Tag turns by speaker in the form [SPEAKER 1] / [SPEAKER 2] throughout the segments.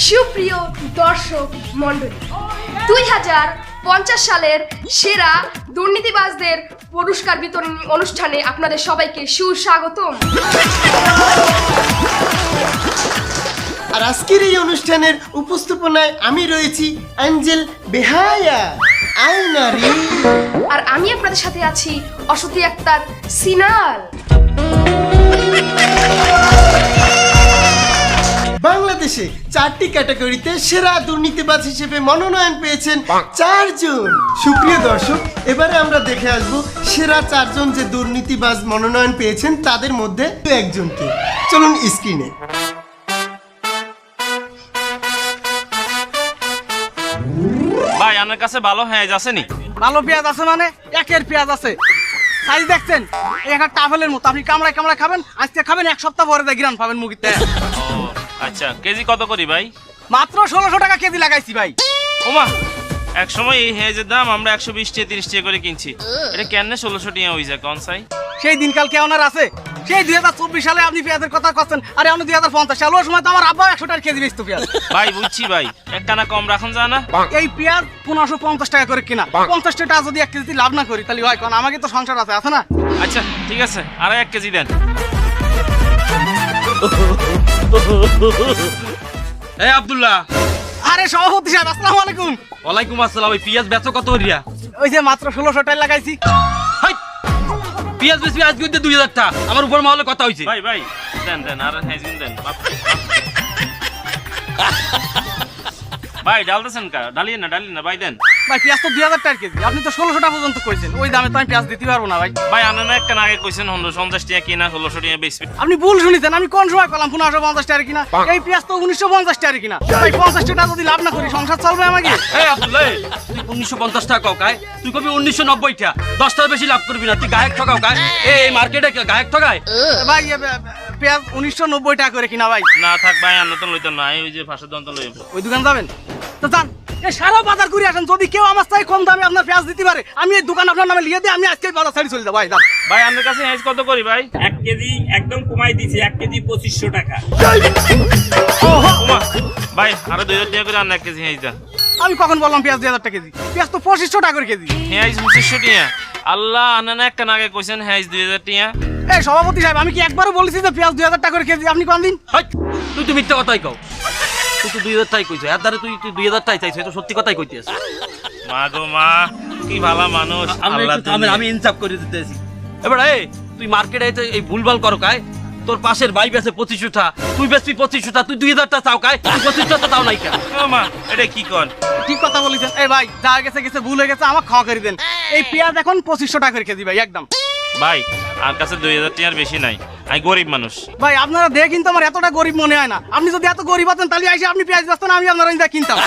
[SPEAKER 1] সুপ্রিয় দর্শক মণ্ডলী, 2050 সালের সেরা দুর্নীতিবাজদের পুরস্কার বিতরণী অনুষ্ঠানে আপনাদের সবাইকে সুস্বাগতম।
[SPEAKER 2] আর আজকের এই অনুষ্ঠানের উপস্থাপনায় আমি রয়েছি অ্যাঞ্জেল বেহায়া আইনারি,
[SPEAKER 1] আর আমি আপনাদের সাথে আছি অসতি আক্তার সিনাল।
[SPEAKER 2] বাংলাদেশে 4টি ক্যাটাগরিতে সেরা দুর্নীতিবাজ হিসেবে মনোনয়ন পেয়েছেন 4 জন। সুপ্রিয় দর্শক, এবারে আমরা দেখে আসব সেরা 4 জন যে দুর্নীতিবাজ মনোনয়ন পেয়েছেন তাদের মধ্যে একজনকে। চলুন স্ক্রিনে।
[SPEAKER 3] ভাই আমার কাছে ভালো হ্যাঁ আসেনি।
[SPEAKER 4] ভালো পেঁয়াজ আছে মানে একের পেঁয়াজ আছে, সাইজ দেখছেন একটা টাফেলের মতো। আপনি কামড়ায় কামড়ায় খাবেন, আজকে খাবেন, এক সপ্তাহ পরে গ্রান পাবেন মুগিতে।
[SPEAKER 3] ও আচ্ছা, কেজি কত করি ভাই?
[SPEAKER 4] মাত্র 1600 টাকা কেজি লাগাইছি ভাই।
[SPEAKER 3] ওমা, এক সময় এই হেজের দাম আমরা 120 টাকা 30 টাকা করে কিনছি, এটা কেন 1600 টাকা হইছে কোন সাই?
[SPEAKER 4] সেই দিনকাল কেমন আর আছে? সেই 2024 সালে আপনি পেঁয়াজের কথা করছেন, আরে আমরা 2050 সাল, ওই সময় তো আমার আব্বা 100 টাকা কেজি বেচতো পেঁয়াজ।
[SPEAKER 3] ভাই বুঝছি ভাই, একটানা কম রাখুন যায় না?
[SPEAKER 4] এই পেঁয়াজ 1550 টাকা করে কিনা, 50 টাকা যদি 1 কেজি লাভ না করি তাহলে হয় কোন? আমাকে তো সংসার আছে না?
[SPEAKER 3] আচ্ছা ঠিক আছে, আর 1 কেজি দেন।
[SPEAKER 5] এই আব্দুল্লাহ।
[SPEAKER 4] আরে সভাপতি সাহেব, আসসালামু আলাইকুম।
[SPEAKER 5] ওয়ালাইকুম আসসালাম। ওই পেঁয়াজ বেচো কত হরিয়া?
[SPEAKER 4] ওই যে মাত্র 1600 টাকা লাগাইছি।
[SPEAKER 5] হাই, পেঁয়াজ বেচবি আজ কিন্তু 2000 টাকা, আমার উপর মহলে কথা হইছে।
[SPEAKER 3] ভাই ভাই দেন দেন, আর হেজিন দেন। ভাই ডালতেছেন কা? ডালিয়ে না ভাই দেন।
[SPEAKER 4] ভাই পেঁয়াজ তো 2000 টাকা কেজি, আপনি তো 1600 টাকা পর্যন্ত কইছেন, ওই দামে তো আমি পেঁয়াজ দিতে পারবো না ভাই।
[SPEAKER 3] ভাই আনেন একটা আগে কইছেন 150 টাকা কিনা 1600 টাকা বেচবি।
[SPEAKER 4] আপনি ভুল শুনেছেন, আমি কোন সময় কলাম 1550 টাকা কিনা? এই পেঁয়াজ তো 1950 টাকা কিনা। ভাই 50 টাকা যদি লাভ না করি সংসার চলবে আমাকে?
[SPEAKER 5] এই আব্দুল্লাহ, তুই 1950 টাকা কাও কায়, তুই কবি 1990 টাকা, 10 টাকা বেশি লাভ করবি না, তুই গায়ক ঠকাও কায়। এই মার্কেটে গায়ক ঠকায়
[SPEAKER 4] ভাই পেঁয়াজ 1990 টাকা করে কিনা ভাই।
[SPEAKER 3] না থাক ভাই, আন্ন তো লইতাম না, ওই যে ফাঁসের দন্ত লই।
[SPEAKER 4] ওই দোকান যাবেন তো যান, এই সারা বাজার ঘুরে আসেন, যদি কেউ আমার চাই কম দামে আপনার পেঁয়াজ দিতে পারে, আমি এই দোকান আপনার নামে লিখে দিয়ে আমি আজকে বাজার ছাড়ি চলে যাবো। ভাই যান।
[SPEAKER 3] ভাই আপনার কাছে হেজ কত করি ভাই?
[SPEAKER 6] 1 কেজি একদম কমাই দিছি, 1 কেজি 2500 টাকা।
[SPEAKER 3] ওমা, ভাই আরো 2000 টাকা করে আন 1 কেজি হেজ দেন।
[SPEAKER 4] আমি কখন বললাম পেঁয়াজ 2000 টাকা কেজি? পেঁয়াজ তো 2500 টাকা করে কেজি।
[SPEAKER 3] হেজ 2500 টাকা। আল্লাহ আনেন একটা আগে কইছেন হেজ 2000 টাকা।
[SPEAKER 4] এই সভাপতি সাহেব, আমি কি একবারও বলেছি যে পেঁয়াজ 2000 টাকা করে কেজি? আপনি কোন দিন?
[SPEAKER 5] হাই, তুই তো মিথ্যা কথাই কও। তুই তো 2000 টাকাই কইছ, এর দ্বারা তুই 2000 টাকাই চাইছ, এটা সত্যি কথাই কইতেছ।
[SPEAKER 3] মা গো মা, কি ভালো মানুষ।
[SPEAKER 5] আমি ইনসাফ করে দিতেছি। এবার এই তুই মার্কেটে এই ভুলভাল করো কায়, তোর পাশের ভাই বেচে 2500 টাকা, তুই বেচবি 2500 টাকা, তুই 2000 টাকা চাও কায়, তুই 25 টাকা তাও নাই কা?
[SPEAKER 3] ও মা, এটা কি কোন?
[SPEAKER 4] ঠিক কথা বলেছেন। এই ভাই যা গেছে গেছে, ভুল হয়ে গেছে, আমাকে ক্ষমা করে দেন। এই পেঁয়াজ এখন 2500 টাকা করে কেজি ভাই একদম।
[SPEAKER 3] ভাই আর কাছে 2000 টাকার বেশি নাই, আমি গরিব মানুষ।
[SPEAKER 4] ভাই আপনারা দেখে কিন্তু আমার এতটা গরিব মনে হয় না। আপনি যদি এত গরিব হতেন তাহলে আইসে আপনি পেঁয়াজ বেচতেন, আমি আপনারা ইন্দা কিনতাম।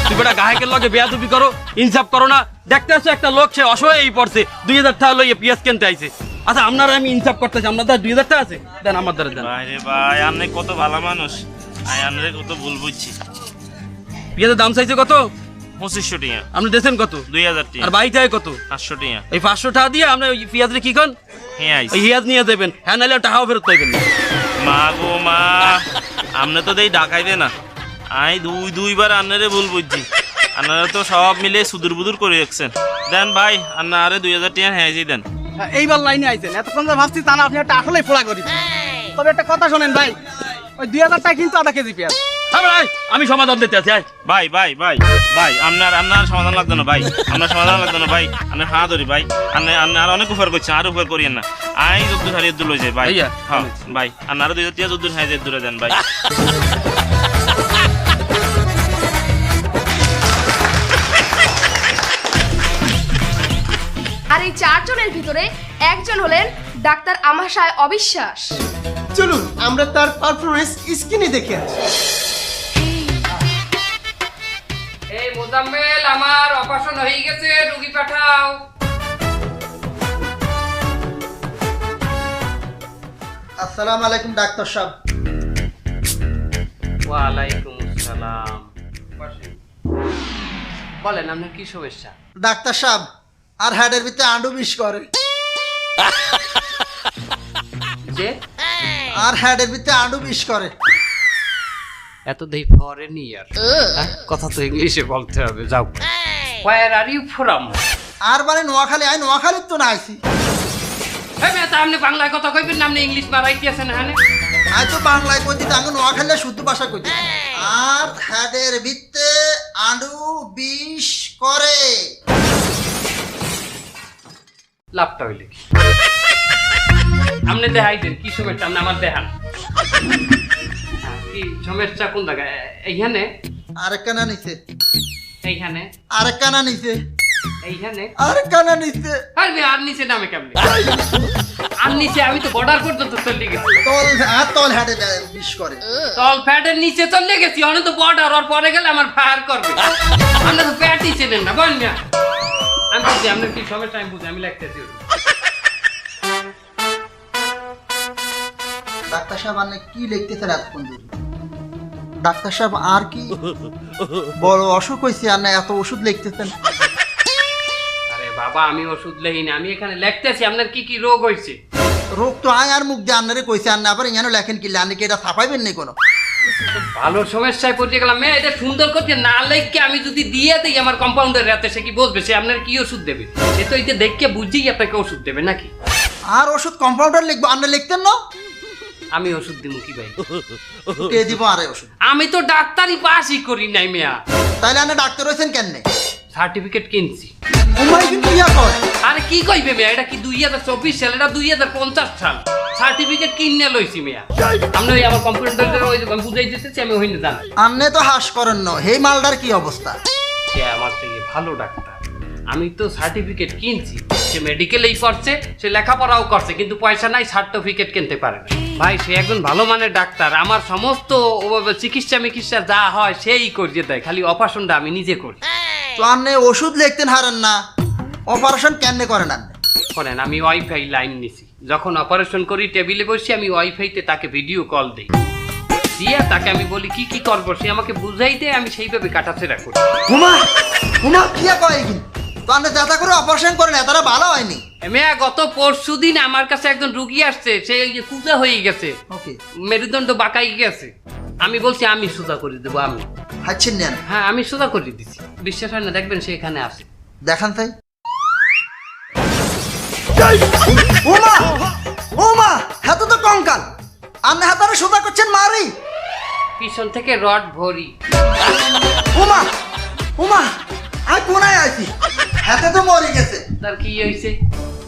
[SPEAKER 5] তুই বেটা গায়কের লগে বেয়াদবি করো, ইনসাফ করো না। দেখতে আসো একটা লোক, সে অসহায় পড়ছে, 2000 টাকা লইয়ে পেঁয়াজ কিনতে আইছে। আচ্ছা আপনারা আমি ইনসাফ করতেছি, আপনাদের 2000 টাকা আছে দেন, আমার দ্বারা দেন।
[SPEAKER 3] ভাই রে ভাই, আপনি কত ভালো মানুষ, আমি আপনারে কত ভুল বুঝছি।
[SPEAKER 5] পেঁয়াজের দাম চাইছে কত?
[SPEAKER 3] 2500 টাকা।
[SPEAKER 5] আপনি দেন কত?
[SPEAKER 3] 2000
[SPEAKER 5] আর
[SPEAKER 3] টাকা।
[SPEAKER 5] বাই চাই কত?
[SPEAKER 3] 500 টাকা।
[SPEAKER 5] এই 500 টাকা দিয়ে আপনি ওই পেঁয়াজের কি করেন?
[SPEAKER 3] হ্যাঁ আইছি।
[SPEAKER 5] ওই পেঁয়াজ নিয়ে দেবেন, হ্যাঁ নাহলে টাকাও ফেরত পাইবেন না।
[SPEAKER 3] মা গো মা, আপনি তো দেই ডাকাইবে না, আমি দুইবার আপনারে ভুল বুঝছি। আপনারা তো সব মিলে সুদূর বুদুর করে রাখছেন। দেন ভাই, আপনার আরে 2000 টাকা হেজি দেন।
[SPEAKER 4] এইবার লাইনে আইছেন, এতক্ষণ যা ভাবছি তা না, আপনি একটা আসলেই ফোড়া গরিব। তবে একটা কথা শোনেন ভাই, ওই 2000 টাকা কিন্তু আধা কেজি পেঁয়াজ।
[SPEAKER 5] আমি সমাধান দিতে আছি।
[SPEAKER 3] ভাই ভাই ভাই ভাই, আপনার সমাধান লাগতো না ভাই, আপনার সমাধান লাগতো না ভাই, আপনার হাত ধরি ভাই, আপনার অনেক উপকার করছেন, আর উপকার করিয়েন না। আই যদ্দুর হারিয়ে দূর লই যায় ভাই।
[SPEAKER 5] ভাইয়া,
[SPEAKER 3] হ্যাঁ ভাই, আপনার 2000 টাকা যদ্দুর হারিয়ে যায় দূরে দেন ভাই।
[SPEAKER 1] আর এই 4 জনের ভিতরে একজন হলেন ডাক্তার আমাশায় অবিশ্বাস।
[SPEAKER 2] চলুন আমরা তার পারফরমেন্স স্ক্রিনে দেখে আসি।
[SPEAKER 7] এই মোজাম্মেল, আমার অপারেশন হয়ে গেছে, রুগী পাঠাও।
[SPEAKER 2] আসসালামু আলাইকুম ডাক্তার সাহেব।
[SPEAKER 7] ওয়ালাইকুম আসসালাম। বলেন আপনার কি সমস্যা?
[SPEAKER 2] ডাক্তার সাহেব, আর হেডের ভিতরে আন্ডু বিষ করে।
[SPEAKER 7] যে
[SPEAKER 2] আর হেডের ভিতরে আন্ডু বিষ করে।
[SPEAKER 7] এত দেই ফরেন ইয়ার কথা তো ইংলিশে বলতে হবে যাও হোয়ার আর ইউ ফ্রম
[SPEAKER 8] আর মানে নোয়াখালী আই নোয়াখালীর তো না আইছি
[SPEAKER 7] হ্যাঁ মেয়ে তা আপনি বাংলায় কথা কইবেন না আপনি ইংলিশ মারাইতেছেন হ্যাঁ
[SPEAKER 8] আই তো বাংলায় কইতি তাঙ্গ নোয়াখালী শুদ্ধ ভাষা কইতি আর হাদের ভিত্তে আলু 20 করে
[SPEAKER 7] লাভটা হইলে কি আপনি দেখাই দেন কি সমস্যা আপনি আমার দেখান কি সমস্যা কোন জায়গায় এইখানে
[SPEAKER 8] আরেক কানা নিছে
[SPEAKER 7] এইখানে
[SPEAKER 8] আরেক কানা নিছে
[SPEAKER 7] এইখানে
[SPEAKER 8] আরেক কানা নিছে
[SPEAKER 7] আরে আর নিচে নামে কেমনে আর নিচে আমি তো বর্ডার পর্যন্ত চলে গেছি
[SPEAKER 8] তল হাটে 20 করে
[SPEAKER 7] তল ফ্যাটের নিচে চলে গেছি অনেক তো বর্ডার আর পরে গেলে আমার ফায়ার করবে আমরা তো প্যাটই চেনেন না বল না আমি বুঝি আপনার কি সমস্যা আমি বুঝি আমি লিখতেছি
[SPEAKER 8] ডাক্তার সাহেব আপনি কি লিখতেছেন এতক্ষণ ধরে ডাক্তার সাহেব আর কি বড় অসুখ হয়েছে আর না এত ওষুধ লিখতেছেন
[SPEAKER 7] আরে বাবা আমি ওষুধ লেহি না আমি এখানে লিখতেছি আপনার কি কি রোগ হয়েছে
[SPEAKER 8] রোগ তো আয় আর মুখ দিয়ে আপনারে কইছে আর না আবার এখানে লেখেন কি লানি কি এটা ছাপাইবেন নি কোনো
[SPEAKER 7] ভালো সমস্যায় পড়ে গেলাম মেয়ে এটা সুন্দর করতে না লেখকে আমি যদি দিয়ে দিই আমার কম্পাউন্ডার রাতে সে কি বসবে সে আপনার কি ওষুধ দেবে সে তো এটা দেখকে বুঝেই আপনাকে ওষুধ দেবে নাকি
[SPEAKER 8] আর ওষুধ কম্পাউন্ডার লিখবো আপনি লিখতেন না
[SPEAKER 7] আমি ওষুধ দিব কি ভাই
[SPEAKER 8] কে দিব আরে ওষুধ
[SPEAKER 7] আমি তো ডাক্তারি পাসই করি নাই মেয়া
[SPEAKER 8] তাইলে আপনি ডাক্তার হইছেন কেন
[SPEAKER 7] সার্টিফিকেট কিনছি
[SPEAKER 8] উমাই কিন্তু ইয়া কয়
[SPEAKER 7] আরে কি কইবে মেয়া এটা কি 2024 সাল এটা 2050 সাল সার্টিফিকেট কিনে লইছি মেয়া আপনি ওই আমার কম্পিউটারের ওই বুঝাই দিতেছি আমি ওইনে জানি
[SPEAKER 8] আপনি তো হাস করেন না হেই মালদার কি অবস্থা
[SPEAKER 7] সে আমার থেকে ভালো ডাক্তার আমি তো সার্টিফিকেট কিনছি সে মেডিকেলেই করছে সে লেখাপড়াও করছে কিন্তু পয়সা নাই সার্টিফিকেট কিনতে পারে না ভাই সে একজন ভালো মানের ডাক্তার আমার সমস্ত চিকিৎসা যা হয় সেই করিয়ে দেয় খালি অপারেশনটা আমি নিজে করি
[SPEAKER 8] তো আপনি ওষুধ লিখতেন হারেন না অপারেশন কেন করেন আপনি
[SPEAKER 7] করেন আমি ওয়াইফাই লাইন নিছি যখন অপারেশন করি টেবিলে বসে আমি ওয়াইফাইতে তাকে ভিডিও কল দিই দিয়ে তাকে আমি বলি কি কি করবো সে আমাকে বুঝাই দেয় আমি সেইভাবে কাটাছেড়া করি
[SPEAKER 8] হুমা হুমা কি কয় কি তো আপনি যাতা করে অপারেশন করেন এতটা ভালো হয়নি
[SPEAKER 7] মেয়া গত পরশুদিন আমার কাছে একজন রুগী আসছে সে কুজা হয়ে গেছে
[SPEAKER 8] ওকে
[SPEAKER 7] মেরুদণ্ড বাঁকাই গেছে আমি বলছি আমি সোজা করে দেবো আমি
[SPEAKER 8] হাচ্ছেন নেন
[SPEAKER 7] হ্যাঁ আমি সোজা করে দিচ্ছি বিশ্বাস হয় না দেখবেন সে এখানে আসে
[SPEAKER 8] দেখান তাই ওমা ওমা হাতে তো কঙ্কাল আপনি হাতারে সোজা করছেন মারি
[SPEAKER 7] পিছন থেকে রড ভরি
[SPEAKER 8] ওমা ওমা আই কোনায় আছি হাতে তো মরে গেছে
[SPEAKER 7] তার কি হয়েছে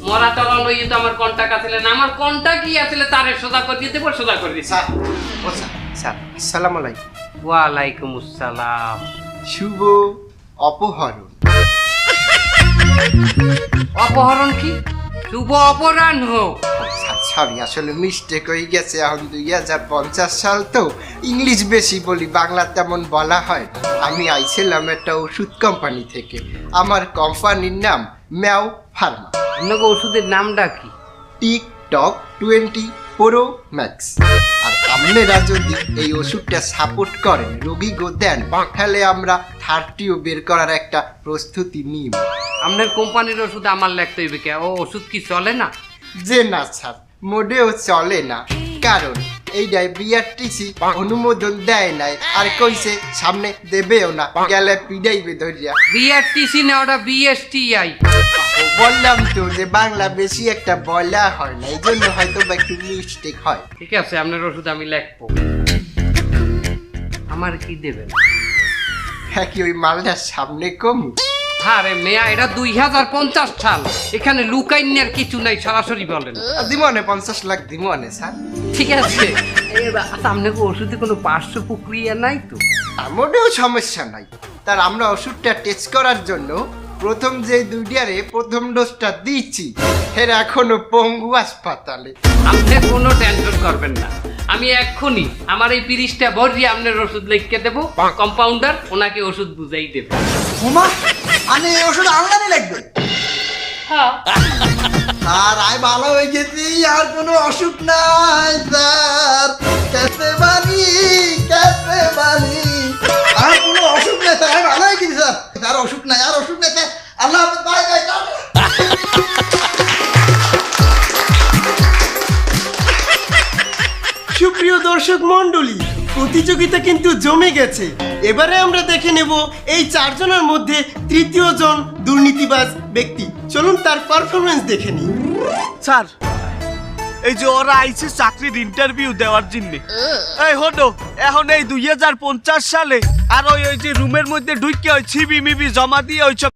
[SPEAKER 7] মরা তলা লইয়ে তো আমার কন্টাক্ট আসলে না আমার কন্টাক্ট কি আসলে তারে সোজা করে দিতে পার সোজা করে দিচ্ছি
[SPEAKER 2] স্যার আসসালামু আলাইকুম
[SPEAKER 7] ওয়ালাইকুম আসসালাম
[SPEAKER 2] শুভ অপহরণ
[SPEAKER 7] অপহরণ কি শুভ অপরাণ হোক
[SPEAKER 2] সরি আসলে মিস্টেক হয়ে গেছে এখন 2050 সাল তো ইংলিশ বেশি বলি বাংলা তেমন বলা হয় না। আমি আইছিলাম একটা ওষুধ কোম্পানি থেকে আমার কোম্পানির নাম ম্যাও ফার্মা
[SPEAKER 7] আপনাকে ওষুধের নামটা কি
[SPEAKER 2] টিকটক 20 প্রো ম্যাক্স আর আপনারা যদি এই ওষুধটা সাপোর্ট করেন রোগী গো দেন তাহলে আমরা 30ও বের করার একটা প্রস্তুতি নিব
[SPEAKER 7] আপনার কোম্পানির ওষুধ আমার লিখতে হইবে কে ও ওষুধ কি চলে না
[SPEAKER 2] যে না স্যার মোটেও চলে না কারণ এই বিআরটিসি অনুমোদন দেয় নাই আর কইছে সামনে দেবেও না গেলে পিডাইবে ধরিয়া
[SPEAKER 7] বিআরটিসি না ওটা বিএসটিআই
[SPEAKER 2] বললাম তো যে বাংলা বেশি একটা বলা হয় না এই জন্য হয়তো বা একটু মিস্টেক হয়
[SPEAKER 7] ঠিক আছে আপনার ওষুধ আমি লিখবো আমার কি দেবেন
[SPEAKER 2] হ্যাঁ কি ওই মালটার সামনে কমু
[SPEAKER 7] হ্যাঁ রে মেয়া এটা 2050 সাল এখানে লুকাইনের কিছু নাই সরাসরি বলেন
[SPEAKER 2] দিমনে 50 লাখ দিমনে স্যার
[SPEAKER 7] ঠিক আছে আপনাকে ওষুধে কোনো পার্শ্ব প্রক্রিয়া নাই তো
[SPEAKER 2] মোটেও সমস্যা নাই তার আমরা ওষুধটা টেস্ট করার জন্য প্রথম যে দুইটারে প্রথম ডোজটা দিচ্ছি এর এখনো পঙ্গু হাসপাতালে
[SPEAKER 7] আপনি কোনো টেনশন করবেন না আমি এক্ষুনি আমার এই 30টা ভরি আপনার ওষুধ লিখে দেবো কম্পাউন্ডার ওনাকে ওষুধ বুঝাই দেবে
[SPEAKER 8] ওমা আপনি এই ওষুধ আনলানি লাগবে
[SPEAKER 7] হ্যাঁ
[SPEAKER 8] আর আই ভালো হয়ে গেছি আর কোনো অসুখ নাই স্যার কেসে বানি আর কোনো অসুখ নেই স্যার আমি ভালো হয়ে গেছি স্যার আর অসুখ নাই আর অসুখ নেই স্যার আল্লাহ হাফেজ বাই বাই
[SPEAKER 2] সুপ্রিয় দর্শক মণ্ডলী প্রতিযোগিতা কিন্তু জমে গেছে। এবারে আমরা দেখে নেব এই চারজনের মধ্যে তৃতীয় জন দুর্নীতিবাজ ব্যক্তি। চলুন তার পারফরমেন্স দেখে নিই।
[SPEAKER 9] স্যার, এই যে ওরা আইছে চাকরির ইন্টারভিউ দেওয়ার জন্য, এই হলো এখন এই 2050 সালে আর ওই যে রুমের মধ্যে ঢুকে ওই ছিবি মিবি জমা দিয়ে ওই